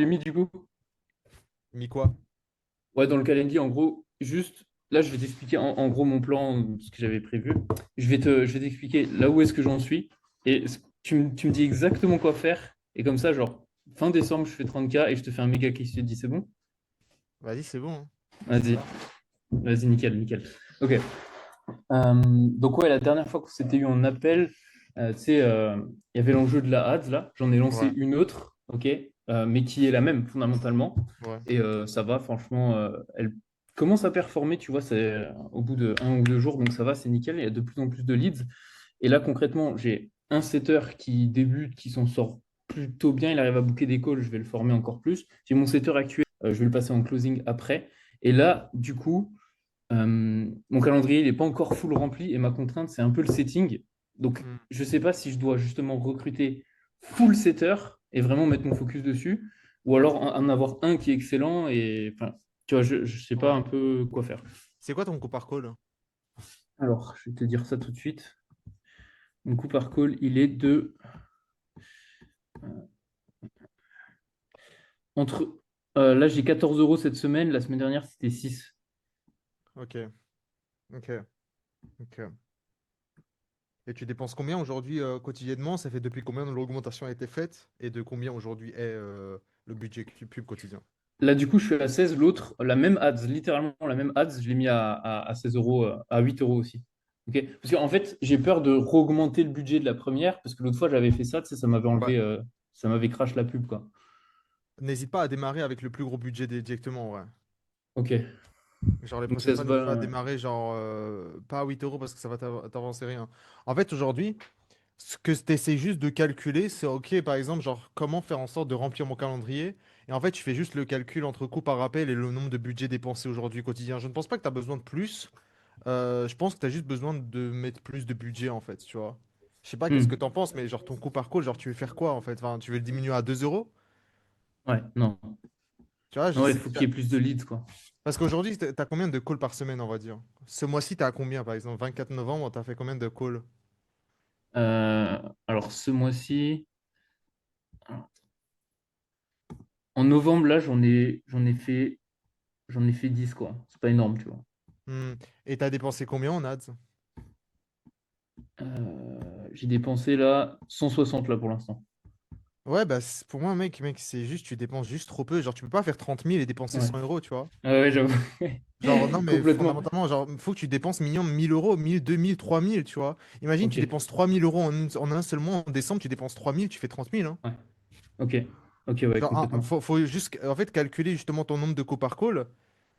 j'ai mis du coup? mis quoi? Ouais, dans le calendrier, en gros, juste là, je vais t'expliquer en gros mon plan, ce que j'avais prévu. Je vais t'expliquer là où est-ce que j'en suis. Et tu me dis exactement quoi faire. Et comme ça, genre, fin décembre, je fais 30K et je te fais un méga kiff. Tu te dis, c'est bon? Vas-y, c'est bon, hein. Je suis Vas-y, là. vas-y, nickel, nickel. Ok. Donc, ouais, la dernière fois qu'on s'était eu en appel, tu sais, il y avait l'enjeu de la ads là. J'en ai lancé Ouais, une autre, ok, mais qui est la même fondamentalement. ouais. Et ça va, franchement, elle commence à performer, tu vois, c'est au bout de 1 ou 2 jours, donc ça va, c'est nickel. Il y a de plus en plus de leads. Et là, concrètement, j'ai un setter qui débute, qui s'en sort plutôt bien. Il arrive à booker des calls, je vais le former encore plus. J'ai mon setter actuel, je vais le passer en closing après. Et là, du coup, mon calendrier, il n'est pas encore full rempli et ma contrainte, c'est un peu le setting. Donc, Hmm. je ne sais pas si je dois justement recruter full setter et vraiment mettre mon focus dessus, ou alors en avoir un qui est excellent et enfin, tu vois, je ne sais pas Ouais. un peu quoi faire. C'est quoi ton coup par call? Alors, je vais te dire ça tout de suite. Mon coût par call, il est de entre. Là, j'ai 14 euros cette semaine. La semaine dernière, c'était 6. Ok, ok, ok. Et tu dépenses combien aujourd'hui quotidiennement? Ça fait depuis combien l'augmentation a été faite? Et de combien aujourd'hui est le budget pub quotidien? Là, du coup, je suis à 16. L'autre, la même ads, littéralement la même ads, je l'ai mis à 16 euros, à 8 euros aussi. Ok. Parce qu'en fait, j'ai peur de augmenter le budget de la première, parce que l'autre fois, j'avais fait ça, tu sais, ça m'avait Ouais. enlevé, ça m'avait crash la pub, quoi. N'hésite pas à démarrer avec le plus gros budget directement, ouais. Ok. Genre les Donc prochaines ça se fois, va. n'hésite pas à démarrer genre pas à 8 euros parce que ça va t'avancer rien. En fait, aujourd'hui, ce que tu essaies juste de calculer, c'est OK, par exemple, genre comment faire en sorte de remplir mon calendrier. Et en fait, tu fais juste le calcul entre coût par rappel et le nombre de budgets dépensés aujourd'hui quotidien. Je ne pense pas que tu as besoin de plus. Je pense que tu as juste besoin de mettre plus de budget en fait, tu vois. Je sais pas qu'est-ce que Hmm. tu en penses, mais genre ton coût par call, genre tu veux faire quoi en fait? Enfin, tu veux le diminuer à 2 euros? Ouais, non. Tu vois, je Non, il sais. faut qu'il y ait plus de leads, quoi. Parce qu'aujourd'hui, t'as combien de calls par semaine, on va dire? Ce mois-ci, t'as à combien, par exemple? 24 novembre, t'as fait combien de calls? Alors, ce mois-ci, en novembre, là, j'en ai fait 10, quoi. C'est pas énorme, tu vois. Hmm. Et t'as dépensé combien en ads? J'ai dépensé là 160 là pour l'instant. Ouais, bah pour moi, mec, c'est juste, tu dépenses juste trop peu. Genre, tu peux pas faire 30 000 et dépenser Ouais. 100 euros, tu vois. Ouais, j'avoue. Genre, non, mais Complètement. fondamentalement, genre, faut que tu dépenses minimum 1 000 euros, 1 000, 2 000, 3 000, tu vois. Imagine, tu Ok. dépenses 3 000 euros en un seul mois. En décembre, tu dépenses 3 000, tu fais 30 000, hein. Ouais. Ok. Ok, ouais, Genre, complètement. faut juste, en fait, calculer justement ton nombre de calls par call.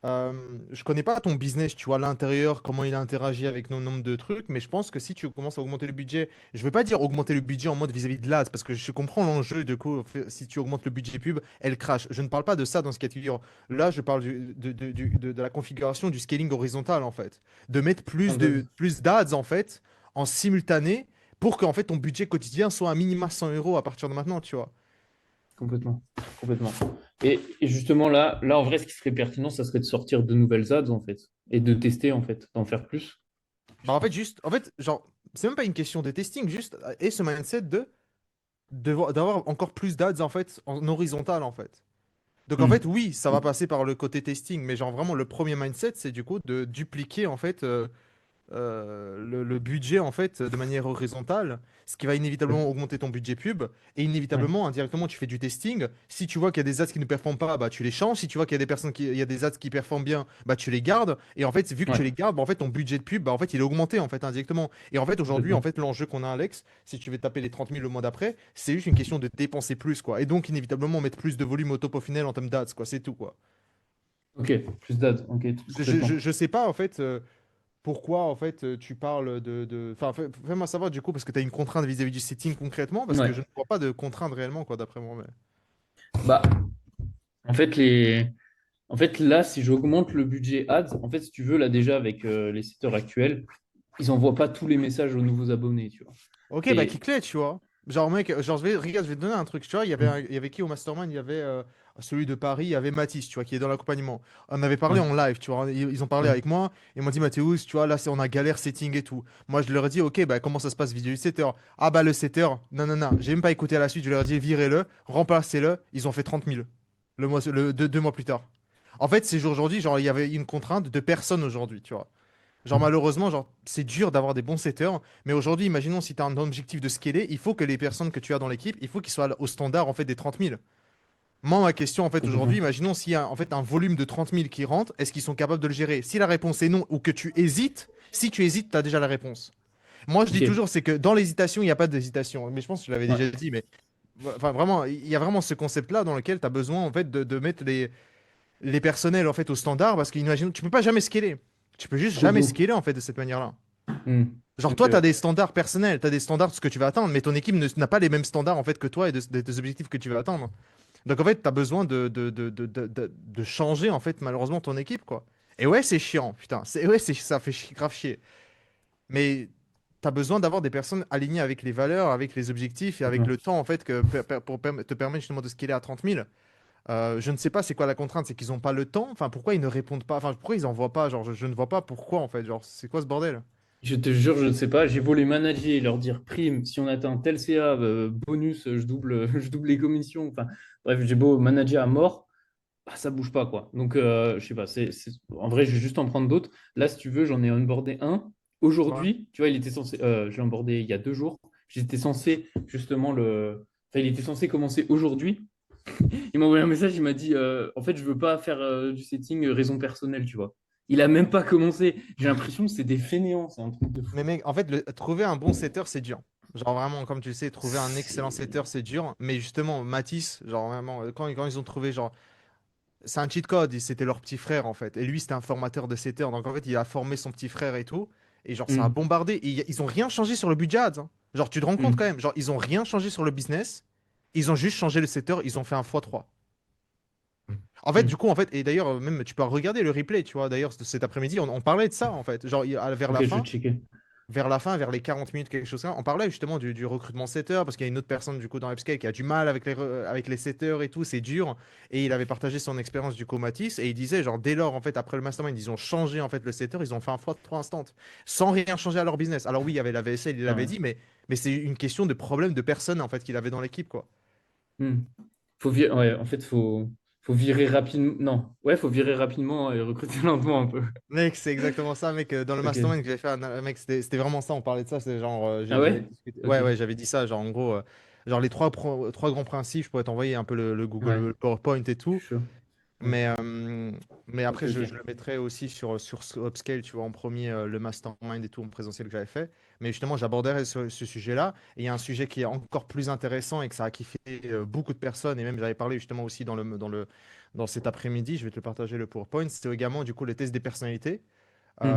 Je connais pas ton business, tu vois, à l'intérieur, comment il interagit avec nos nombres de trucs, mais je pense que si tu commences à augmenter le budget, je veux pas dire augmenter le budget en mode vis-à-vis de l'AD, parce que je comprends l'enjeu, de coup, si tu augmentes le budget pub, elle crache. Je ne parle pas de ça dans ce cas de figure. Là, je parle de la configuration du scaling horizontal, en fait. De mettre Un peu. plus d'ads, en fait, en simultané, pour qu'en fait, ton budget quotidien soit à minima 100 euros à partir de maintenant, tu vois. Complètement. Complètement. Et justement, là, en vrai, ce qui serait pertinent, ça serait de sortir de nouvelles ads, en fait. Et de tester, en fait. D'en faire plus, je Bah, en fait, pense. juste, en fait, genre, c'est même pas une question de testing, juste, et ce mindset d'avoir encore plus d'ads en fait en horizontal en fait. Donc en Hmm. fait oui, ça va passer par le côté testing, mais genre vraiment le premier mindset c'est du coup de dupliquer en fait le budget en fait de manière horizontale, ce qui va inévitablement augmenter ton budget pub et Ouais. inévitablement indirectement tu fais du testing. Si tu vois qu'il y a des ads qui ne performent pas, bah tu les changes. Si tu vois qu'il y a des personnes il y a des ads qui performent bien, bah tu les gardes. Et en fait vu que tu Ouais. les gardes, bah, en fait ton budget de pub, bah en fait il est augmenté en fait indirectement. Et en fait aujourd'hui en Complètement. fait l'enjeu qu'on a Alex, si tu veux taper les 30 000 le mois d'après, c'est juste une question de dépenser plus quoi. Et donc inévitablement mettre plus de volume au top au final en termes d'ads quoi. C'est tout quoi. Ok. Plus d'ads. Ok. Complètement. Je sais pas en fait. Pourquoi en fait tu parles Enfin, fais-moi savoir du coup, parce que tu as une contrainte vis-à-vis du setting concrètement, parce que je Ouais. ne vois pas de contrainte réellement, quoi, d'après moi. Bah, en fait, là, si j'augmente le budget ads, en fait, si tu veux, là, déjà, avec les sites actuels, ils n'envoient pas tous les messages aux nouveaux abonnés, tu vois. Ok, bah Et Kiklet, tu vois. Genre, mec, genre, regarde, je vais te donner un truc, tu vois. Il y avait qui au Mastermind? Il y avait celui de Paris, il y avait Mathis, tu vois, qui est dans l'accompagnement. On avait parlé ouais, en live, tu vois. Ils ont parlé ouais, avec moi. Ils m'ont dit, Mathéus, tu vois, là, on a galère setting et tout. Moi, je leur ai dit, ok, bah, comment ça se passe, vidéo du setter? Ah, bah, le setter, non, non, non. J'ai même pas écouté à la suite. Je leur ai dit, virez-le, remplacez-le. Ils ont fait 30 000. deux mois plus tard. En fait, c'est aujourd'hui, genre, il y avait une contrainte de personnes aujourd'hui, tu vois. Genre, Mm. malheureusement, genre, c'est dur d'avoir des bons setters, mais aujourd'hui, imaginons si tu as un objectif de scaler, il faut que les personnes que tu as dans l'équipe, il faut qu'ils soient au standard, en fait, des 30 000. Moi, ma question, en fait, aujourd'hui, Complètement. imaginons s'il y a, en fait, un volume de 30 000 qui rentre, est-ce qu'ils sont capables de le gérer? Si la réponse est non, ou que tu hésites, si tu hésites, tu as déjà la réponse. Moi, je dis Ok. toujours, c'est que dans l'hésitation, il n'y a pas d'hésitation. Mais je pense que je l'avais Ouais. déjà dit, mais enfin, vraiment, il y a vraiment ce concept-là dans lequel tu as besoin, en fait, de mettre les personnels, en fait, au standard, parce qu'imagine, tu peux pas jamais scaler. Tu peux juste Trop jamais beau. scaler, en fait, de cette manière-là. Mm. Genre, Ok, toi, tu as ouais. des standards personnels, tu as des standards de ce que tu vas atteindre, mais ton équipe n'a pas les mêmes standards, en fait, que toi et des objectifs que tu vas atteindre. Donc, en fait, tu as besoin de changer, en fait, malheureusement, ton équipe, quoi. Et ouais, c'est chiant, putain. Ouais, ça fait grave chier. Mais tu as besoin d'avoir des personnes alignées avec les valeurs, avec les objectifs et avec Complètement. le temps, en fait, pour te permettre justement de scaler à 30 000. Je ne sais pas c'est quoi la contrainte, c'est qu'ils n'ont pas le temps. Enfin, pourquoi ils ne répondent pas? Enfin, pourquoi ils envoient pas? Genre, je ne vois pas pourquoi, en fait. Genre, c'est quoi ce bordel? Je te jure, je ne sais pas. J'ai beau les manager et leur dire prime, si on atteint tel CA, bonus, je double, je double les commissions. Enfin, bref, j'ai beau manager à mort, bah, ça bouge pas, quoi. Donc, je sais pas. En vrai, je vais juste en prendre d'autres. Là, si tu veux, j'en ai onboardé un. Ouais. Aujourd'hui, tu vois, il était censé. Je l'ai onboardé il y a 2 jours. J'étais censé, justement, Enfin, il était censé commencer aujourd'hui. Il m'a envoyé un message, il m'a dit en fait, je veux pas faire du setting raison personnelle, tu vois. Il a même pas commencé. J'ai l'impression que c'est des fainéants, c'est un truc de Mais fou. mec, en fait, trouver un bon setter, c'est dur. Genre, vraiment, comme tu le sais, trouver un excellent setter, C'est- c'est dur. Mais justement, Matisse, genre, vraiment, quand ils ont trouvé, genre, c'est un cheat code, c'était leur petit frère, en fait. Et lui, c'était un formateur de setter. Donc, en fait, il a formé son petit frère et tout. Et genre, ça a Hmm, bombardé. Et ils ont rien changé sur le budget ads, hein. Genre, tu te rends compte quand hmm. même. Genre, ils ont rien changé sur le business. Ils ont juste changé le setter. Ils ont fait un x3. En fait, du Ok, coup, en fait, et d'ailleurs, même, tu peux regarder le replay, tu vois. D'ailleurs, cet après-midi, on parlait de ça, en fait. Genre, vers ok, la je vais fin. checker. Vers les 40 minutes, quelque chose comme ça, on parlait justement du recrutement setter, parce qu'il y a une autre personne du coup dans Upscale qui a du mal avec les setters et tout, c'est dur. Et il avait partagé son expérience du coup Matisse, et il disait, genre, dès lors, en fait, après le mastermind, ils ont changé en fait le setter, ils ont fait un x3 instant, sans rien changer à leur business. Alors oui, il y avait la VSL, il Ah l'avait ouais. dit, mais c'est une question de problème de personne en fait qu'il avait dans l'équipe, quoi. Hmm. Ouais, en fait, faut virer rapidement. Non, ouais, faut virer rapidement et recruter lentement un peu. Mec, c'est exactement ça, mec. Dans le Ok. mastermind que j'avais fait, mec, c'était vraiment ça. On parlait de ça. C'est genre, Ah j'avais ouais? discuté. Ok. Ouais, ouais, j'avais dit ça. Genre, en gros, genre les trois grands principes. Je pourrais t'envoyer un peu le Google, Ouais, le PowerPoint et je tout. suis chaud. Ouais. Mais, euh, mais Ok, après, je ok. le mettrai aussi sur ce Upscale, tu vois, en premier, le mastermind et tout en présentiel que j'avais fait. Mais justement, j'aborderai ce sujet-là. Et il y a un sujet qui est encore plus intéressant et que ça a kiffé beaucoup de personnes. Et même, j'avais parlé justement aussi dans cet après-midi. Je vais te le partager le PowerPoint. C'était également, du coup, le test des personnalités. Hmm.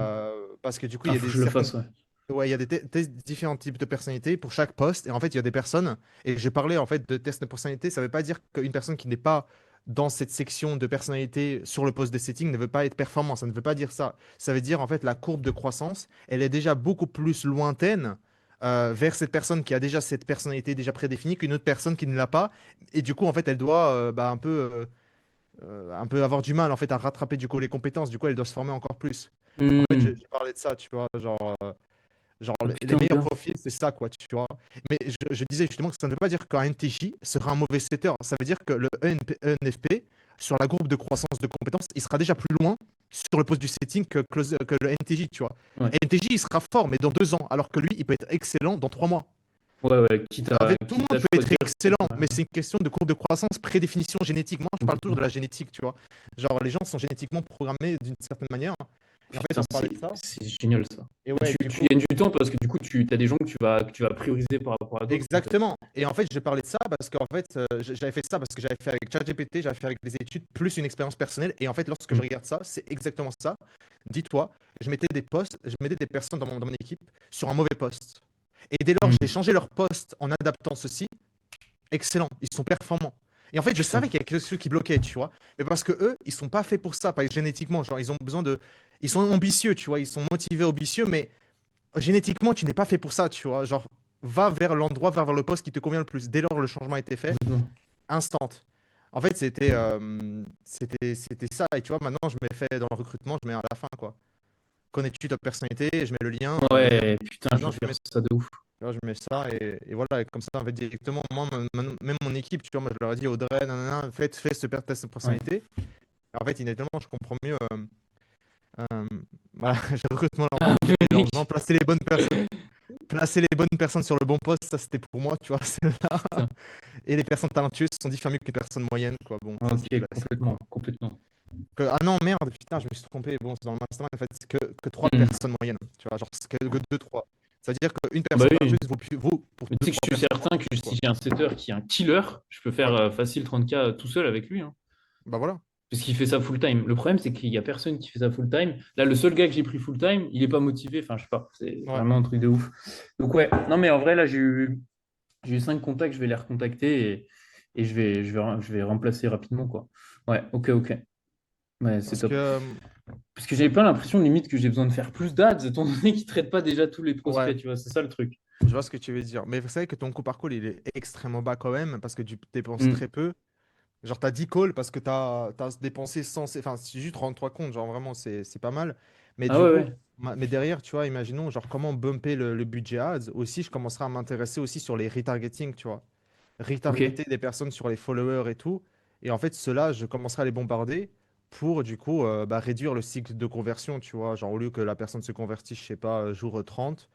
Parce que du coup, il Ah, y a faut que des je le certaines. fasse, ouais. Ouais, il y a des tests, différents types de personnalités pour chaque poste. Et en fait, il y a des personnes. Et j'ai parlé en fait de tests de personnalité. Ça ne veut pas dire qu'une personne qui n'est pas dans cette section de personnalité sur le poste de setting ne veut pas être performant. Ça ne veut pas dire ça. Ça veut dire en fait la courbe de croissance, elle est déjà beaucoup plus lointaine vers cette personne qui a déjà cette personnalité déjà prédéfinie qu'une autre personne qui ne l'a pas. Et du coup, en fait, elle doit un peu avoir du mal en fait à rattraper du coup les compétences. Du coup, elle doit se former encore plus. En fait, Hmm. j'ai parlé de ça, tu vois, genre Ah, les putain, meilleurs bien. profils, c'est ça, quoi, tu vois. Mais je disais justement que ça ne veut pas dire qu'un NTJ sera un mauvais setter. Ça veut dire que le ENFP, sur la courbe de croissance de compétences, il sera déjà plus loin sur le poste du setting que le NTJ, tu vois. Ouais. NTJ, il sera fort, mais dans 2 ans, alors que lui, il peut être excellent dans 3 mois. Ouais, ouais, En fait, tout le quitte monde à peut être choisir. excellent, mais c'est une question de courbe de croissance, prédéfinition génétique. Moi, je parle toujours de Complètement. la génétique, tu vois. Genre, les gens sont génétiquement programmés d'une certaine manière. Et en fait, Putain, on parlait de ça. c'est génial ça. Et Et ouais, du tu coup, gagnes du temps parce que du coup, tu as des gens que tu vas prioriser par rapport à d'autres, en fait. exactement. Et en fait, je parlais de ça parce qu'en fait, j'avais fait ça parce que j'avais fait avec ChatGPT, j'avais fait avec des études, plus une expérience personnelle. Et en fait, lorsque je Mm. regarde ça, c'est exactement ça. Dis-toi, je mettais des personnes dans mon équipe sur un mauvais poste. Et dès lors, j'ai Mm. changé leur poste en adaptant ceci. Excellent, ils sont performants. Et en fait, je savais Putain. qu'il y a quelque chose qui bloquait, tu vois. Mais parce que eux, ils sont pas faits pour ça, pas génétiquement. Genre, ils ont besoin de. Ils sont ambitieux, tu vois. Ils sont motivés, ambitieux, mais génétiquement, tu n'es pas fait pour ça, tu vois. Genre, va vers le poste qui te convient le plus. Dès lors, le changement a été fait, Complètement. instant. En fait, c'était ça. Et tu vois, maintenant, je mets fait dans le recrutement, je mets à la fin, quoi. Connais-tu ta personnalité? Je mets le lien. Ouais, putain, je Maintenant, vais je faire mets. ça de ouf. Tu vois, je mets ça et voilà, et comme ça, en fait, directement, moi, même mon équipe, tu vois, moi, je leur ai dit, Audrey, nanana, fais ce test de Ouais. personnalité. Et en fait, intellectuellement, je comprends mieux. Euh, voilà, j'ai le recrutement leur Ah, budget, mais genre, non, mec. placer les bonnes personnes sur le bon poste, ça, c'était pour moi, tu vois, c'est là. Putain. Et les personnes talentueuses sont 10 fois mieux que les personnes moyennes, quoi. Bon, ça, Ok, c'est classique, quoi. complètement, complètement. Ah non, merde, putain, je me suis trompé. Bon, c'est dans le mastermind, en fait, c'est que 3 Hmm. personnes moyennes, tu vois, genre, c'est que 2, 3. Ça veut dire qu'une Bah personne oui. talentueuse vaut pour Mais deux tu sais que trois je suis personnes certain que moyennes, si quoi. j'ai un setter qui est un killer, je peux faire Ouais, facile 30K tout seul avec lui, hein. bah voilà. Parce qu'il fait ça full time. Le problème, c'est qu'il n'y a personne qui fait ça full time. Là, le seul gars que j'ai pris full time, il n'est pas motivé. Enfin, je sais pas. C'est Ouais. vraiment un truc de ouf. Donc, ouais. Non, mais en vrai, là, j'ai eu 5 contacts. Je vais les recontacter et je vais remplacer rapidement, quoi. Ouais, ok, ok. Ouais, c'est Parce que, top. Parce que j'avais pas l'impression, limite, que j'ai besoin de faire plus d'ads, étant donné qu'ils ne traitent pas déjà tous les ouais, prospects, tu vois. C'est ça le truc. je vois ce que tu veux dire. Mais vous savez que ton coût par call, il est extrêmement bas quand même, parce que tu dépenses Hmm. très peu. Genre, t'as 10 calls parce que t'as dépensé 100. Enfin, c'est juste 33 comptes, genre vraiment, c'est pas mal. Mais Ah du ouais, coup, ouais. mais derrière, tu vois, imaginons, genre, comment bumper le budget ads. Aussi, je commencerai à m'intéresser aussi sur les retargeting, tu vois. Ok. Retargeter des personnes sur les followers et tout. Et en fait, ceux-là, je commencerai à les bombarder pour, du coup, bah, réduire le cycle de conversion, tu vois. Genre, au lieu que la personne se convertisse, je sais pas, jour 30,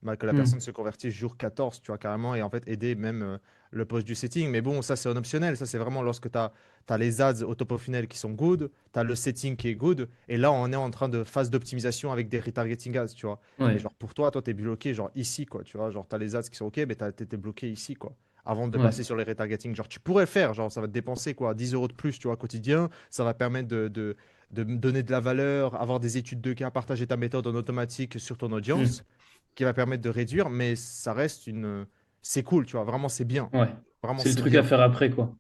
bah, que la personne Hmm. se convertisse jour 14, tu vois, carrément. Et en fait, aider même le post du setting. Mais bon, ça, c'est un optionnel. Ça, c'est vraiment lorsque tu as les ads au top of funnel qui sont good, tu as le setting qui est good. Et là, on est en train de phase d'optimisation avec des retargeting ads, tu vois. Mais Ouais, genre, pour toi, tu es bloqué, genre ici, quoi, tu vois. Genre, tu as les ads qui sont OK, mais tu été bloqué ici, quoi, avant de ouais. passer sur les retargeting. Genre, tu pourrais faire, genre, ça va te dépenser quoi, 10 euros de plus, tu vois, quotidien. Ça va permettre de me donner de la valeur, avoir des études de cas, partager ta méthode en automatique sur ton Hmm. audience, qui va permettre de réduire, mais ça reste une. C'est cool, tu vois, vraiment, c'est bien. Ouais. Vraiment, C'est le c'est truc à bien. faire après, quoi.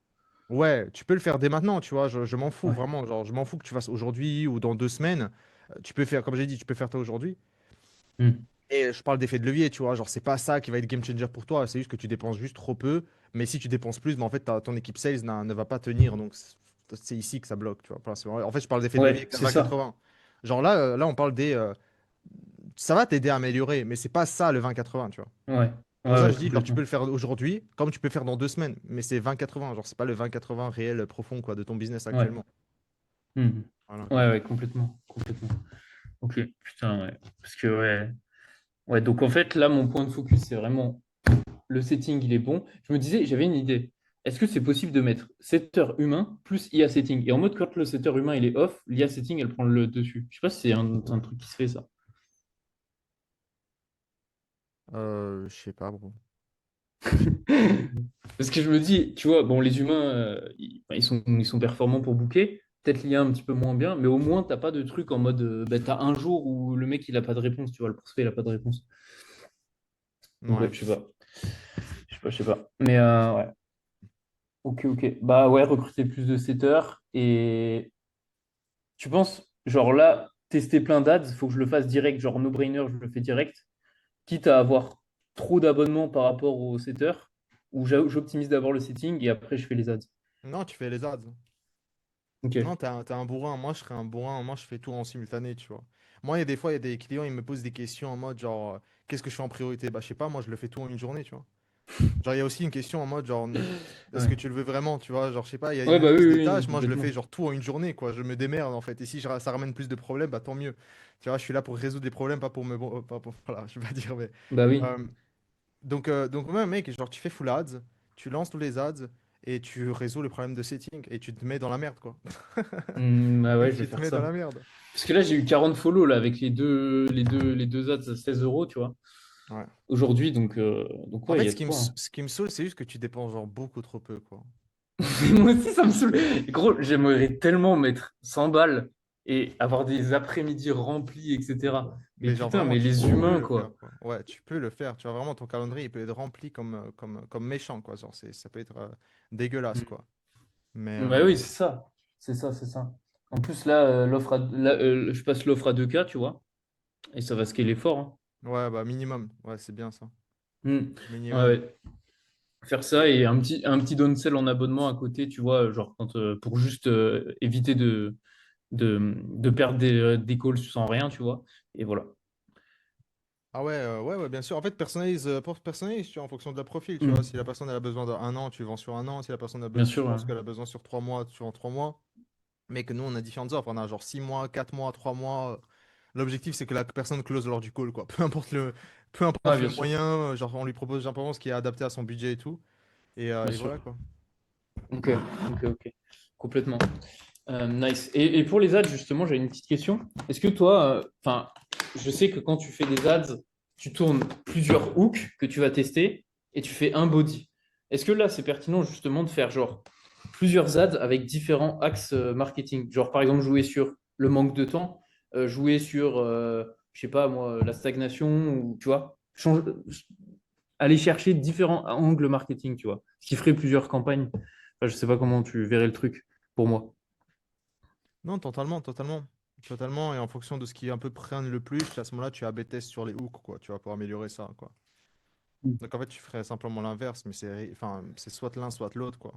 Ouais, tu peux le faire dès maintenant, tu vois, je m'en fous, Ouais. vraiment. Genre, je m'en fous que tu fasses aujourd'hui ou dans 2 semaines. Tu peux faire, comme j'ai dit, tu peux faire ça aujourd'hui. Hmm. Et je parle d'effet de levier, tu vois, genre c'est pas ça qui va être game changer pour toi, c'est juste que tu dépenses juste trop peu, mais si tu dépenses plus, bah, en fait ton équipe sales ne va pas tenir, donc c'est ici que ça bloque, tu vois. En fait, je parle d'effet de levier Ouais, avec un c'est ça. 20-80. Genre là, on parle des... ça va t'aider à améliorer, mais c'est pas ça le 20-80, tu vois. Ouais. C'est pour Ouais, ça que ouais, je dis, genre tu peux complètement. le faire aujourd'hui, comme tu peux le faire dans 2 semaines, mais c'est 20-80, genre c'est pas le 20-80 réel profond quoi, de ton business Ouais. actuellement. Hmm. Voilà, quoi. Ouais, ouais, complètement. Complètement. Ok, putain, ouais. Parce que, ouais. Ouais, donc en fait, là, mon point de focus, c'est vraiment le setting, il est bon. Je me disais, j'avais une idée. Est-ce que c'est possible de mettre setter humain plus IA setting? Et en mode, quand le setter humain, il est off, l'IA setting, elle prend le dessus. Je sais pas si c'est un truc qui se fait, ça. Je sais pas, bro. Parce que je me dis, tu vois, bon, les humains, ils sont performants pour booker. Peut-être l'IA un petit peu moins bien, mais au moins, t'as pas de truc en mode, bah, t'as un jour où le mec, il a pas de réponse, tu vois, le prospect, il a pas de réponse. Donc, ouais, Ouais. je sais pas. Je sais pas, je sais pas. Mais, ouais. Ok, ok. Bah, ouais, recruter plus de setters. Et tu penses, genre là, tester plein d'ads, il faut que je le fasse direct, genre no-brainer, je le fais direct, quitte à avoir trop d'abonnements par rapport au setter, ou j'optimise d'abord le setting et après je fais les ads. Non, tu fais les ads. Ok. Non, t'es un bourrin. Moi, je serais un bourrin. Moi, je fais tout en simultané, tu vois. Moi, il y a des fois, il y a des clients, ils me posent des questions en mode genre, qu'est-ce que je fais en priorité? Bah, je sais pas, moi, je le fais tout en une journée, tu vois. Genre, il y a aussi une question en mode genre, est-ce que Ouais. tu le veux vraiment, tu vois? Genre, je sais pas, il y a Ouais, une bah oui, liste des oui, oui, tâches, moi, je le fais complètement. genre tout en une journée, quoi. Je me démerde, en fait. Et si ça ramène plus de problèmes, bah, tant mieux. Tu vois, je suis là pour résoudre des problèmes, pas pour me. Pas pour, voilà, je vais pas dire, mais. Bah oui. euh, donc ouais, mec, genre, tu fais full ads, tu lances tous les ads et tu résous le problème de setting et tu te mets dans la merde, quoi. Bah ouais, je vais Tu te faire mets dans ça. la merde. Parce que là, j'ai eu 40 follow là, avec les deux ads à 16 euros, tu vois, Ouais. aujourd'hui. Donc En ouais, il fait, y a de quoi, hein. ce qui me saoule, c'est juste que tu dépenses genre beaucoup trop peu, quoi. Moi aussi, ça me saoule. Gros, j'aimerais tellement mettre 100 balles et avoir des après-midi remplis, etc. Mais Mais genre putain, vraiment, mais tu les peux humains, le faire, quoi. quoi. Ouais, tu peux le faire. Tu vois, vraiment, ton calendrier, il peut être rempli comme méchant, quoi. Genre, ça peut être dégueulasse, quoi. Mais Bah oui, c'est ça. C'est ça, c'est ça. En plus, là, je passe l'offre à 2K, tu vois, et ça va scaler fort, hein. ouais, bah minimum. Ouais, c'est bien ça. Hmm. Ouais, Minimum. ouais. Faire ça et un petit downsell en abonnement à côté, tu vois, genre pour juste éviter de perdre des calls sans rien, tu vois. Et voilà. Ah ouais, ouais, bien sûr. En fait, personnalise, tu vois, en fonction de la profil, tu vois. Hmm. Si la personne elle a besoin d'un an, tu vends sur un an. Si la personne Bien tu sûr, ouais. penses qu'elle a besoin sur 3 mois, tu vends 3 mois. Mais que nous, on a différentes offres. On a genre 6 mois, 4 mois, 3 mois. L'objectif, c'est que la personne close lors du call, quoi. Peu Ouais, importe le bien sûr. moyen, genre, on lui propose simplement ce qui est adapté à son budget et tout. Bien Et sûr. voilà, quoi. Ok, ok. Complètement. Nice. Et pour les ads, justement, j'ai une petite question. Est-ce que toi, enfin, je sais que quand tu fais des ads, tu tournes plusieurs hooks que tu vas tester et tu fais un body. Est-ce que là, c'est pertinent justement de faire genre plusieurs ads avec différents axes marketing? Genre, par exemple, jouer sur le manque de temps, jouer sur, je sais pas moi, la stagnation, ou tu vois, aller chercher différents angles marketing, tu vois, ce qui ferait plusieurs campagnes. Enfin, je sais pas comment tu verrais le truc pour moi. Non, totalement, totalement. Totalement. Et en fonction de ce qui un peu prenne le plus, à ce moment-là, tu AB test sur les hooks, quoi. Tu vas pour améliorer ça, quoi. Donc en fait, tu ferais simplement l'inverse, mais c'est soit l'un, soit l'autre, quoi.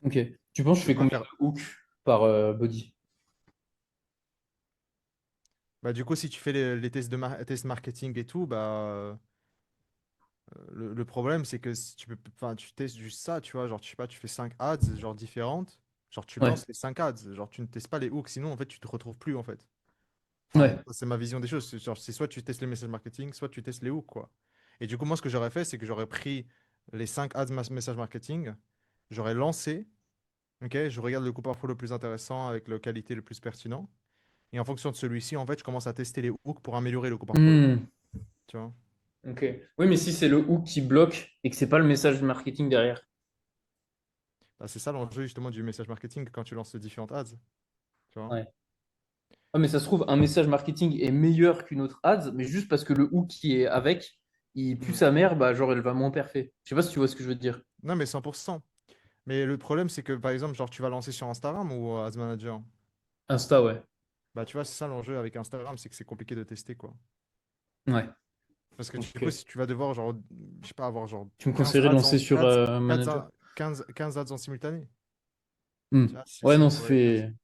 Ok. Tu penses que je Tu peux fais pas combien faire. de hooks par body? Bah, du coup, si tu fais les tests marketing et tout, bah, le problème, c'est que si tu peux, enfin, tu testes juste ça, tu vois, genre, je sais pas, tu fais 5 ads, genre, différentes, genre, tu Ouais. lances les 5 ads, genre, tu ne testes pas les hooks, sinon, en fait, tu te retrouves plus, en fait. Enfin, Ouais. ça, c'est ma vision des choses, c'est genre, c'est soit tu testes les messages marketing, soit tu testes les hooks, quoi. Et du coup, moi, ce que j'aurais fait, c'est que j'aurais pris les 5 ads messages marketing, j'aurais lancé, ok, je regarde le coup par le plus intéressant avec la qualité le plus pertinent, et en fonction de celui-ci, en fait, je commence à tester les hooks pour améliorer le coup par call, Hmm. tu vois. Ok. Oui, mais si c'est le hook qui bloque et que c'est pas le message marketing derrière. Bah, c'est ça l'enjeu, justement, du message marketing quand tu lances différentes ads, tu vois. Ouais. Ouais, mais ça se trouve, un message marketing est meilleur qu'une autre ads, mais juste parce que le hook qui est avec, il pue Hmm. sa mère, bah genre elle va moins perfer. Je sais pas si tu vois ce que je veux te dire. Non, mais 100%. Mais le problème, c'est que, par exemple, genre, tu vas lancer sur Instagram ou Ads Manager. Insta, ouais. Bah, tu vois, c'est ça l'enjeu avec Instagram, c'est que c'est compliqué de tester, quoi. Ouais. Parce que du coup, Ok. si tu vas devoir, genre, je sais pas, avoir genre Tu me 15 conseillerais de ads lancer sur 4 Manager? 15 ads en simultané. Hmm. Tu vois, Ouais, c'est non, une ça vraie question. fait.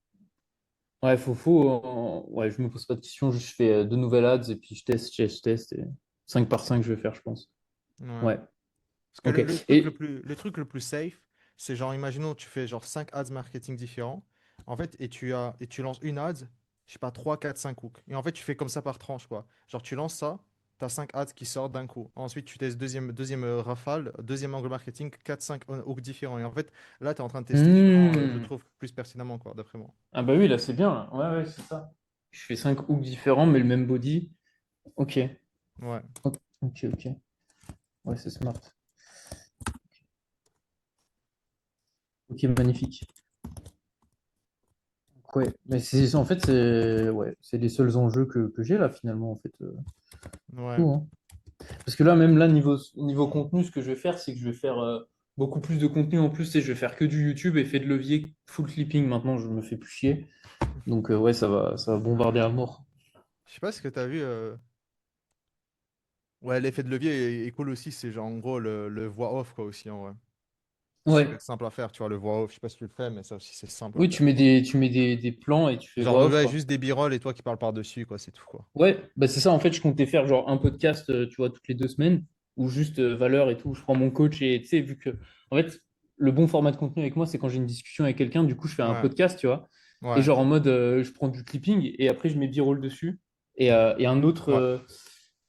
Ouais, ouais, je me pose pas de questions, juste je fais deux nouvelles ads et puis je teste et 5 par 5 je vais faire, je pense. Ouais. Ouais, Parce que ok. le Et le truc le plus safe, c'est genre, imaginons, tu fais genre 5 ads marketing différents, en fait, et tu lances une ad, je sais pas, 3 4 5 hooks. Et en fait, tu fais comme ça par tranche, quoi. Genre, tu lances ça, tu as 5 ads qui sortent d'un coup. Ensuite, tu testes deuxième rafale, deuxième angle marketing, 4 5 hooks différents. Et en fait, là, tu es en train de tester, genre, je Hmm. trouve, plus pertinemment, quoi, d'après moi. Ah bah oui, là c'est bien, là. Ouais, ouais, c'est ça. Je fais 5 hooks différents, mais le même body. Ok. Ouais. Ok. Ouais, c'est smart. Ok, magnifique. Ouais, mais c'est en fait c'est ouais, c'est les seuls enjeux que j'ai là finalement en fait. C'est Ouais. tout, hein. Parce que là, même là, niveau contenu, ce que je vais faire, c'est que je vais faire beaucoup plus de contenu en plus. Et je vais faire que du YouTube et fait de levier full clipping. Maintenant, je me fais plus chier. Donc, ouais, ça va bombarder à mort. Je sais pas ce que tu as vu. Ouais, l'effet de levier est cool aussi. C'est genre, en gros, le voix off, quoi, aussi, en vrai. C'est Ouais. super simple à faire, tu vois, le voix off. Je sais pas si tu le fais, mais ça aussi, c'est simple à Oui, faire. tu mets des plans et tu fais Genre, voix off, ouais, quoi. juste des b-roll et toi qui parles par-dessus, quoi, c'est tout, quoi. Ouais, bah c'est ça. En fait, je comptais faire genre un podcast, tu vois, toutes les 2 semaines, ou juste valeur et tout. Je prends mon coach et tu sais, vu que, en fait, le bon format de contenu avec moi, c'est quand j'ai une discussion avec quelqu'un, du coup, je fais un Ouais, podcast, tu vois, et ouais, genre en mode, je prends du clipping et après, je mets B-roll dessus et un autre,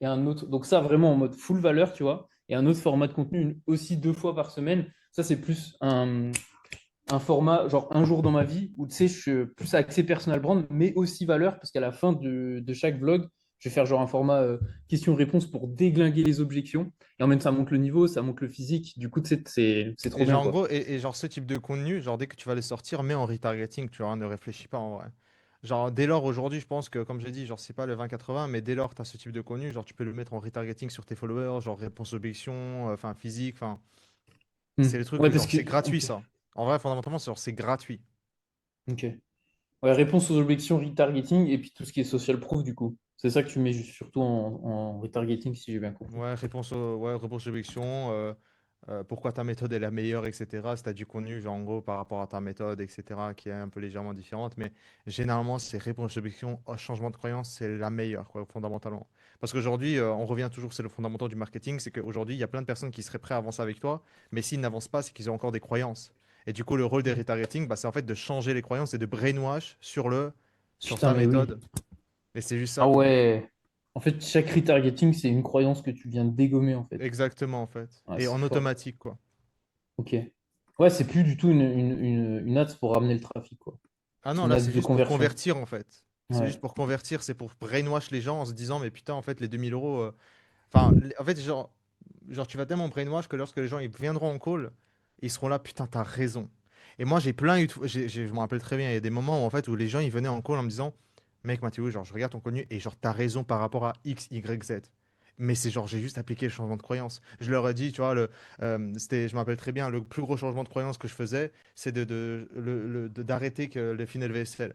ouais. Donc ça, vraiment en mode full valeur, tu vois, et un autre format de contenu aussi 2 fois par semaine. Ça, c'est plus un format, genre un jour dans ma vie, où tu sais, je suis plus axé personal brand, mais aussi valeur, parce qu'à la fin de chaque vlog, je vais faire genre un format question-réponse pour déglinguer les objections. Et en même temps, ça monte le niveau, ça monte le physique. Du coup, tu sais, c'est trop Et bien, genre, en quoi. gros, et genre, ce type de contenu, genre, dès que tu vas les sortir, mets en retargeting, tu vois, ne réfléchis pas en vrai. Genre, dès lors, aujourd'hui, je pense que, comme j'ai dit, genre, c'est pas le 20-80, mais dès lors que tu as ce type de contenu, genre, tu peux le mettre en retargeting sur tes followers, genre, réponse objection, enfin, physique, enfin, Hmm. c'est le truc Ouais, où, parce genre, que. c'est gratuit, Ok. ça. En vrai, fondamentalement, c'est gratuit. Ok. Ouais, réponse aux objections, retargeting, et puis tout ce qui est social proof, du coup. C'est ça que tu mets surtout en retargeting, si j'ai bien compris. Ouais, réponse objection, pourquoi ta méthode est la meilleure, etc. Si tu as du contenu, genre en gros, par rapport à ta méthode, etc., qui est un peu légèrement différente, mais généralement, c'est réponse objection, changement de croyance, c'est la meilleure, quoi, fondamentalement. Parce qu'aujourd'hui, on revient toujours, c'est le fondamental du marketing, c'est qu'aujourd'hui, il y a plein de personnes qui seraient prêtes à avancer avec toi, mais s'ils n'avancent pas, c'est qu'ils ont encore des croyances. Et du coup, le rôle des retargeting, bah, c'est en fait de changer les croyances et de brainwash sur Putain, ta mais oui. méthode. Et c'est juste ça, Ah quoi. ouais. En fait, chaque retargeting, c'est une croyance que tu viens de dégommer, en fait. Exactement, en fait. Ouais, Et c'est en fort. automatique, quoi. Ok. Ouais, c'est plus du tout une ads pour ramener le trafic, quoi. Ah C'est non, une là, ads c'est de juste pour conversion. convertir, en fait. C'est juste Ouais. pour convertir, c'est pour brainwash les gens en se disant, mais putain, en fait, les 2 000 euros. Enfin, en fait, genre, tu vas tellement brainwash que lorsque les gens ils viendront en call, ils seront là, putain, t'as raison. Et moi, j'ai plein eu, je me rappelle très bien, il y a des moments où, en fait, où les gens ils venaient en call en me disant, mec, Mathieu, genre, je regarde ton contenu et genre, t'as raison par rapport à X, Y, Z. Mais c'est genre, j'ai juste appliqué le changement de croyance. Je leur ai dit, tu vois, je me rappelle très bien, le plus gros changement de croyance que je faisais, c'est d'arrêter que le funnel VSL.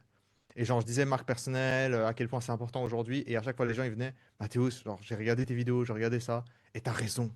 Et genre, je disais marque personnelle, à quel point c'est important aujourd'hui. Et à chaque fois, les gens, ils venaient, Mathéus, genre, j'ai regardé tes vidéos, j'ai regardé ça, et t'as raison.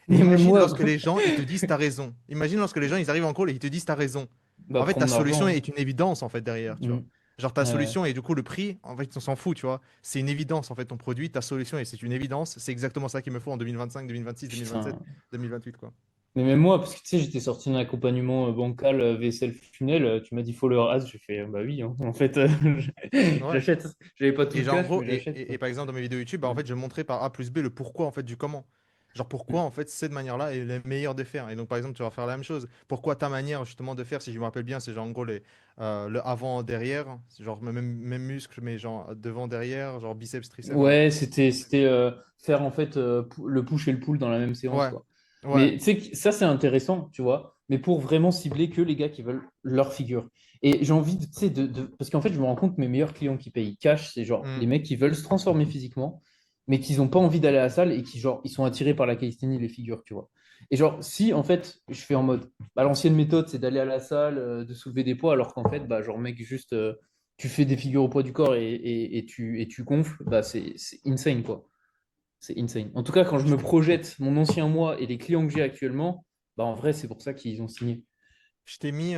Et Mais même imagine moi, lorsque les gens, ils te disent t'as raison. Imagine lorsque les gens, ils arrivent en call et ils te disent t'as raison. bah, En fait, ta prendre solution l'argent. est une évidence, en fait, derrière, tu vois. Mm. Genre, ta Ouais. solution et du coup, le prix, en fait, on s'en fout, tu vois. C'est une évidence, en fait, ton produit, ta solution, et c'est une évidence. C'est exactement ça qu'il me faut en 2025, 2026, 2027, Putain. 2028, quoi. Mais même moi, parce que tu sais, j'étais sorti d'un accompagnement bancal vaisselle funnel, tu m'as dit follower ads, j'ai fait bah oui, hein. En fait, Ouais. j'achète. J'avais pas tout Et le genre, en cash, gros, mais j'achète, quoi. par exemple, dans mes vidéos YouTube, bah, en Ouais. fait, je montrais par A plus B le pourquoi, en fait, du comment. Genre, pourquoi, en fait, cette manière-là est la meilleure de faire. Et donc, par exemple, tu vas faire la même chose. Pourquoi ta manière, justement, de faire, si je me rappelle bien, c'est genre, en gros, le avant-derrière, c'est genre, même muscle, mais genre, devant, derrière, genre, biceps, triceps. Enfin, Ouais, c'était faire en fait le push et le pull dans la même séance, ouais, quoi. ouais. Mais tu sais que ça, c'est intéressant, tu vois, mais pour vraiment cibler que les gars qui veulent leur figure. Et j'ai envie de, tu sais, parce qu'en fait, je me rends compte que mes meilleurs clients qui payent cash, c'est genre Hmm. les mecs qui veulent se transformer physiquement, mais qui n'ont pas envie d'aller à la salle et qui, genre, ils sont attirés par la calisthénie, les figures, tu vois. Et genre, si en fait, je fais en mode, bah, l'ancienne méthode, c'est d'aller à la salle, de soulever des poids, alors qu'en fait, bah, genre, mec, juste, tu fais des figures au poids du corps et tu gonfles, bah, c'est insane, quoi. C'est insane. En tout cas, quand je me projette mon ancien moi et les clients que j'ai actuellement, bah en vrai, c'est pour ça qu'ils ont signé. Je t'ai mis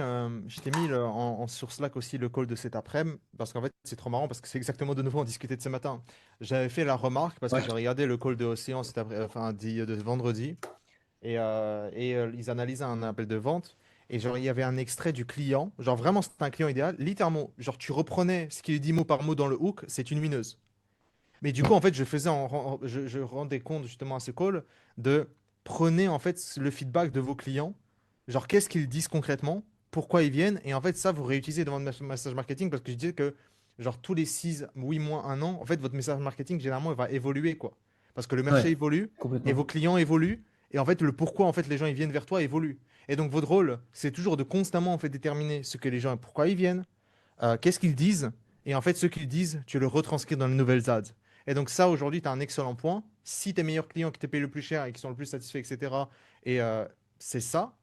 sur Slack aussi le call de cet après-midi, parce qu'en fait, c'est trop marrant, parce que c'est exactement de nouveau, on discutait de ce matin. J'avais fait la remarque, parce que Ouais. j'ai regardé le call de Océan enfin, de vendredi. Et ils analysaient un appel de vente. Et genre, il y avait un extrait du client. Genre, vraiment, c'était un client idéal. Littéralement, genre, tu reprenais ce qu'il dit mot par mot dans le hook, c'est une mineuse. Mais du coup, en fait, je rendais compte justement à ce call de prenez en fait le feedback de vos clients. Genre, qu'est-ce qu'ils disent concrètement, pourquoi ils viennent. Et en fait, ça, vous réutilisez dans votre message marketing parce que je disais que, genre, tous les 6, 8 mois, 1 an, en fait, votre message marketing, généralement, il va évoluer, quoi. Parce que le marché Ouais, évolue et complètement. vos clients évoluent. Et en fait, le pourquoi, en fait, les gens, ils viennent vers toi évolue. Et donc, votre rôle, c'est toujours de constamment, en fait, déterminer ce que les gens, pourquoi ils viennent, qu'est-ce qu'ils disent. Et en fait, ce qu'ils disent, tu le retranscris dans les nouvelles ads. Et donc, ça, aujourd'hui, tu as un excellent point. Si tes meilleurs clients qui te payent le plus cher et qui sont le plus satisfaits, etc., et c'est ça,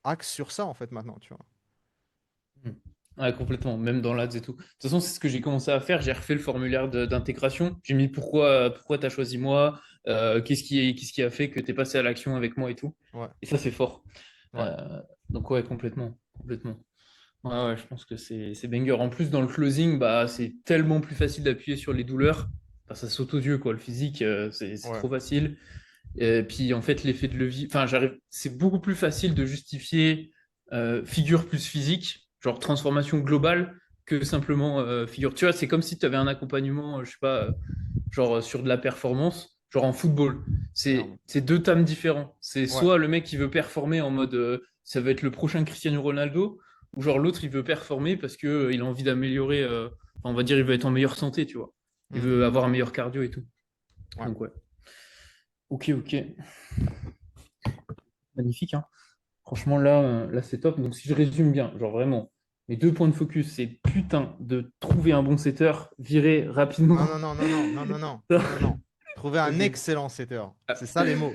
axe sur ça, en fait, maintenant, tu vois. Mm. Ouais, complètement, même dans l'ADS et tout. De toute façon, c'est ce que j'ai commencé à faire. J'ai refait le formulaire d'intégration. J'ai mis pourquoi tu as choisi moi, qu'est-ce qui a fait que tu es passé à l'action avec moi et tout. Ouais, Et ça, c'est fort. ouais. Donc, ouais, complètement. Complètement. Ouais, ouais, je pense que c'est banger. En plus, dans le closing, bah, c'est tellement plus facile d'appuyer sur les douleurs. Enfin, ça saute aux yeux, quoi. Le physique, c'est Ouais. trop facile. Et puis, en fait, l'effet de levier, enfin, c'est beaucoup plus facile de justifier figure plus physique, genre transformation globale, que simplement figure. Tu vois, c'est comme si tu avais un accompagnement, je sais pas, genre sur de la performance, genre en football. Merde. C'est deux thèmes différents. C'est Ouais. soit le mec qui veut performer en mode ça va être le prochain Cristiano Ronaldo, ou genre l'autre il veut performer parce que il a envie d'améliorer, enfin, on va dire il veut être en meilleure santé, tu vois. Il Hmm. veut avoir un meilleur cardio et tout. Ouais. Donc ouais. Ok, ok. Magnifique, hein. Franchement, là c'est top. Donc, si je résume bien, genre vraiment, mes 2 points de focus, c'est putain de trouver un bon setter, virer Non, rapidement. non, non, non, non, non, non, non, non, non, non. Trouver un Ok. excellent setter. C'est ça les mots.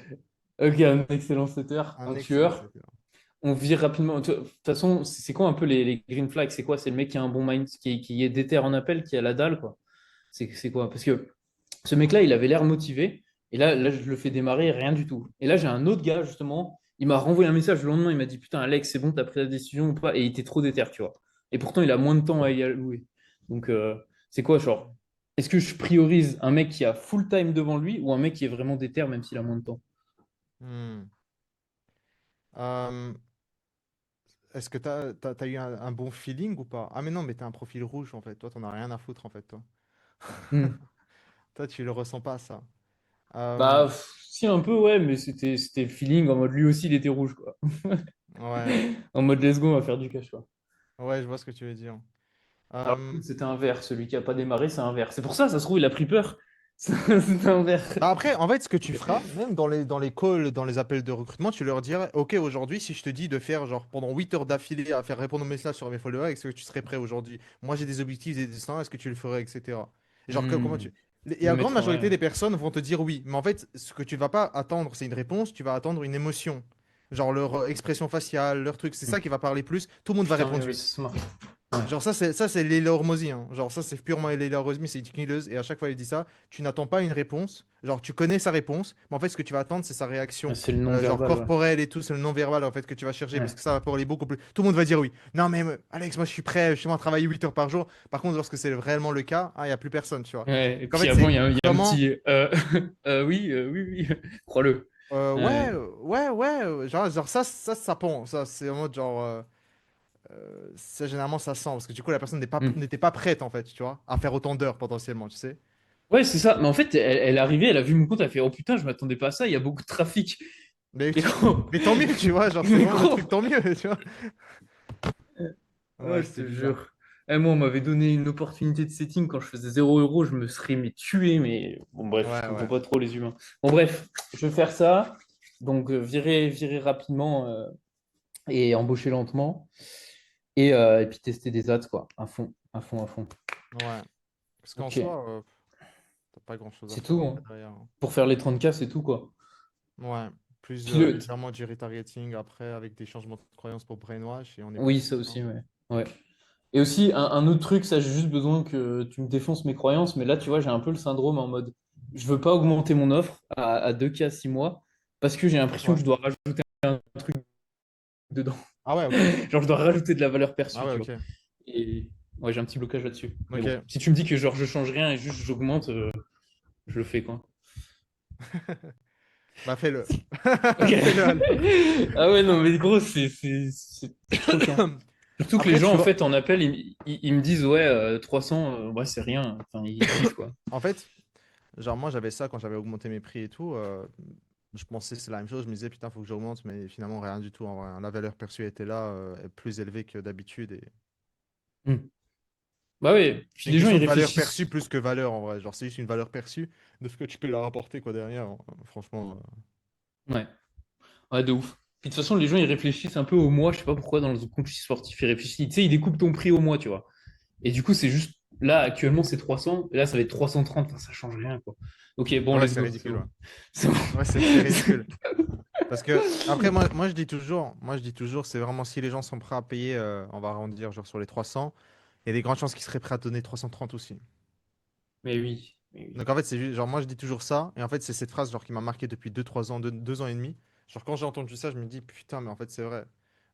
Ok, un excellent setter, Un un excellent tueur. setter. On vire rapidement. De toute façon, c'est quoi un peu les green flags? C'est quoi? C'est le mec qui a un bon mind, qui est déter en appel, qui a la dalle, quoi. C'est quoi? Parce que ce mec-là, il avait l'air motivé. Et là, je le fais démarrer, rien du tout. Et là, j'ai un autre gars, justement, il m'a renvoyé un message le lendemain, il m'a dit, putain, Alex, c'est bon, t'as pris la décision ou pas? Et il était trop déter, tu vois. Et pourtant, il a moins de temps à y allouer. Donc, c'est quoi, genre? est-ce que je priorise un mec qui a full time devant lui ou un mec qui est vraiment déter même s'il a moins de temps? Hmm. Euh, Est-ce que t'as eu un bon feeling ou pas? Ah mais non, mais t'as un profil rouge en fait. Toi, t'en as rien à foutre en fait, toi. Hmm. Toi, tu le ressens pas, ça. Euh, Bah, si, un peu, ouais, mais c'était feeling en mode lui aussi, il était rouge, quoi. ouais, En mode let's go, on va faire du cash, quoi. ouais, je vois ce que tu veux dire. Alors, Euh, c'était un vert. Celui qui a pas démarré, c'est un vert. C'est pour ça, ça se trouve, il a pris peur. C'était un vert. Bah après, en fait, ce que tu feras, même dans les calls, dans les appels de recrutement, tu leur dirais, OK, aujourd'hui, si je te dis de faire genre pendant 8 heures d'affilée à faire répondre aux messages sur mes followers, est-ce que tu serais prêt aujourd'hui? Moi, j'ai des objectifs, des destins, est-ce que tu le ferais, etc. Genre, comment Hmm. tu... Et Le la grande mettre en majorité vrai. des personnes vont te dire oui. Mais en fait, ce que tu vas pas attendre, c'est une réponse, tu vas attendre une émotion. Genre leur expression faciale, leur truc, c'est Hmm. ça qui va parler plus. Tout le monde va Putain, mais répondre ouais, vite. c'est smart. Ouais. Genre ça c'est Leila Hormozy, hein. Genre ça c'est purement Leila Hormozy, c'est une killeuse et à chaque fois elle dit ça, tu n'attends pas une réponse, genre tu connais sa réponse, mais en fait ce que tu vas attendre c'est sa Ouais, réaction, c'est le genre non-verbal, ouais. corporelle et tout, c'est le non-verbal en fait que tu vas chercher parce Ouais. que ça va parler beaucoup plus. Tout le monde va dire oui. Non mais Alex, moi je suis prêt, je suis en train de travailler 8 heures par jour. Par contre lorsque c'est vraiment le cas, il y a plus personne, tu vois. Ouais. Et Donc en puis fait avant, c'est il y a un comment petit oui, oui, oui, crois-le. ouais, Ouais. ouais, genre ça pend, ça c'est en mode genre ça généralement ça sent parce que du coup la personne Hmm. n'était pas prête en fait, tu vois, à faire autant d'heures potentiellement, tu sais. Ouais, c'est ça. Mais en fait, elle est arrivée, elle a vu mon compte, elle a fait, oh putain, je m'attendais pas à ça, il y a beaucoup de trafic. Mais, Mais gros, mais tant mieux, tu vois, genre c'est mais vraiment le truc, gros. tant mieux, tu vois. Ouais, Ouais, je c'était te bizarre. jure. Eh, moi, on m'avait donné une opportunité de setting quand je faisais 0 euros, je me serais mais tué, mais bon, bref, je Ouais, comprends ouais. pas trop les humains. Bon, bref, je vais faire ça. Donc, virer rapidement et embaucher lentement. Et puis tester des ads, quoi, à fond, à fond, à fond. Ouais. Parce qu'en Ok, soi, t'as pas grand-chose à c'est faire tout, après hein. derrière, hein. Pour faire les 30K, c'est tout, quoi. Ouais. Plus Puis le... légèrement du retargeting après avec des changements de croyances pour brainwash et on est Oui, parti, ça hein. aussi, ouais. Ouais. Et aussi, un autre truc, ça, j'ai juste besoin que tu me défonces mes croyances, mais là, tu vois, j'ai un peu le syndrome en mode, je veux pas augmenter mon offre à 2K 6 mois parce que j'ai l'impression que Pourquoi? je dois rajouter un truc dedans. Ah ouais, ok. Genre, je dois rajouter de la valeur Ah perçue, ouais, tu vois. ok. Et ouais, j'ai un petit blocage là-dessus. Mais bon, Ok. si tu me dis que genre, je change rien et juste j'augmente, je le fais, quoi. Bah fais-le. Ok. Fais-le alors. Ah ouais, non, mais gros, c'est trop chiant. Surtout que les Après, gens, tu en vois, fait, en appel, ils me disent, ouais, 300, ouais, c'est rien. Enfin, ils kiffent, quoi. en fait, genre moi j'avais ça quand j'avais augmenté mes prix et tout. Je pensais que c'est la même chose, je me disais putain faut que j'augmente, mais finalement rien du tout en vrai, hein. La valeur perçue était là, est plus élevée que d'habitude et Hmm. Bah ouais, puis c'est une les gens, question ils de valeur réfléchissent. perçue plus que valeur en vrai. Genre c'est juste une valeur perçue de ce que tu peux leur apporter quoi derrière, hein. Franchement. Ouais, ouais, de ouf. Puis de toute façon, les gens, ils réfléchissent un peu au mois. Je sais pas pourquoi, dans le coach sportif, ils réfléchissent. Tu sais, ils découpent ton prix au mois, tu vois. Et du coup, c'est juste. Là, actuellement, c'est 300. Et là, ça va être 330. Enfin, ça change rien, quoi. Ok, bon, Ouais, let's c'est go. C'est ridicule, bon. ouais. C'est bon. Ouais, c'est ridicule. Parce que après moi je dis toujours c'est vraiment si les gens sont prêts à payer, on va arrondir genre sur les 300, il y a des grandes chances qu'ils seraient prêts à donner 330 aussi. Mais oui, mais oui. Donc en fait, c'est juste, genre moi je dis toujours ça, et en fait c'est cette phrase genre qui m'a marqué depuis 2 3 ans, 2 ans et demi. Genre quand j'ai entendu ça, je me dis putain, mais en fait c'est vrai.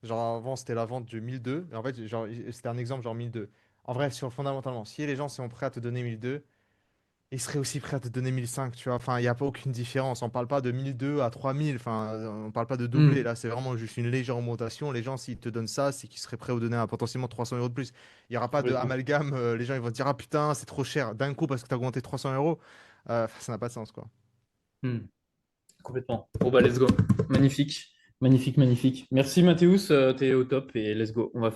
Genre avant c'était la vente de 1002, et en fait genre c'était un exemple genre 1002. En vrai, fondamentalement, si les gens sont prêts à te donner 1002, ils seraient aussi prêts à te donner 1005, tu vois. Enfin, il n'y a pas aucune différence. On parle pas de 1002 à 3000, enfin, on parle pas de doubler. Hmm. Là, c'est vraiment juste une légère augmentation. Les gens, s'ils te donnent ça, c'est qu'ils seraient prêts à vous donner potentiellement 300 euros de plus. Il n'y aura pas de Complètement. amalgame. Les gens, ils vont te dire, ah putain, c'est trop cher d'un coup parce que tu as augmenté 300 euros. Ça n'a pas de sens, quoi. Hmm. Complètement. Bon, bah, let's go. Magnifique. Magnifique, magnifique. Merci, Mathéus. T'es au top. Et let's go. On va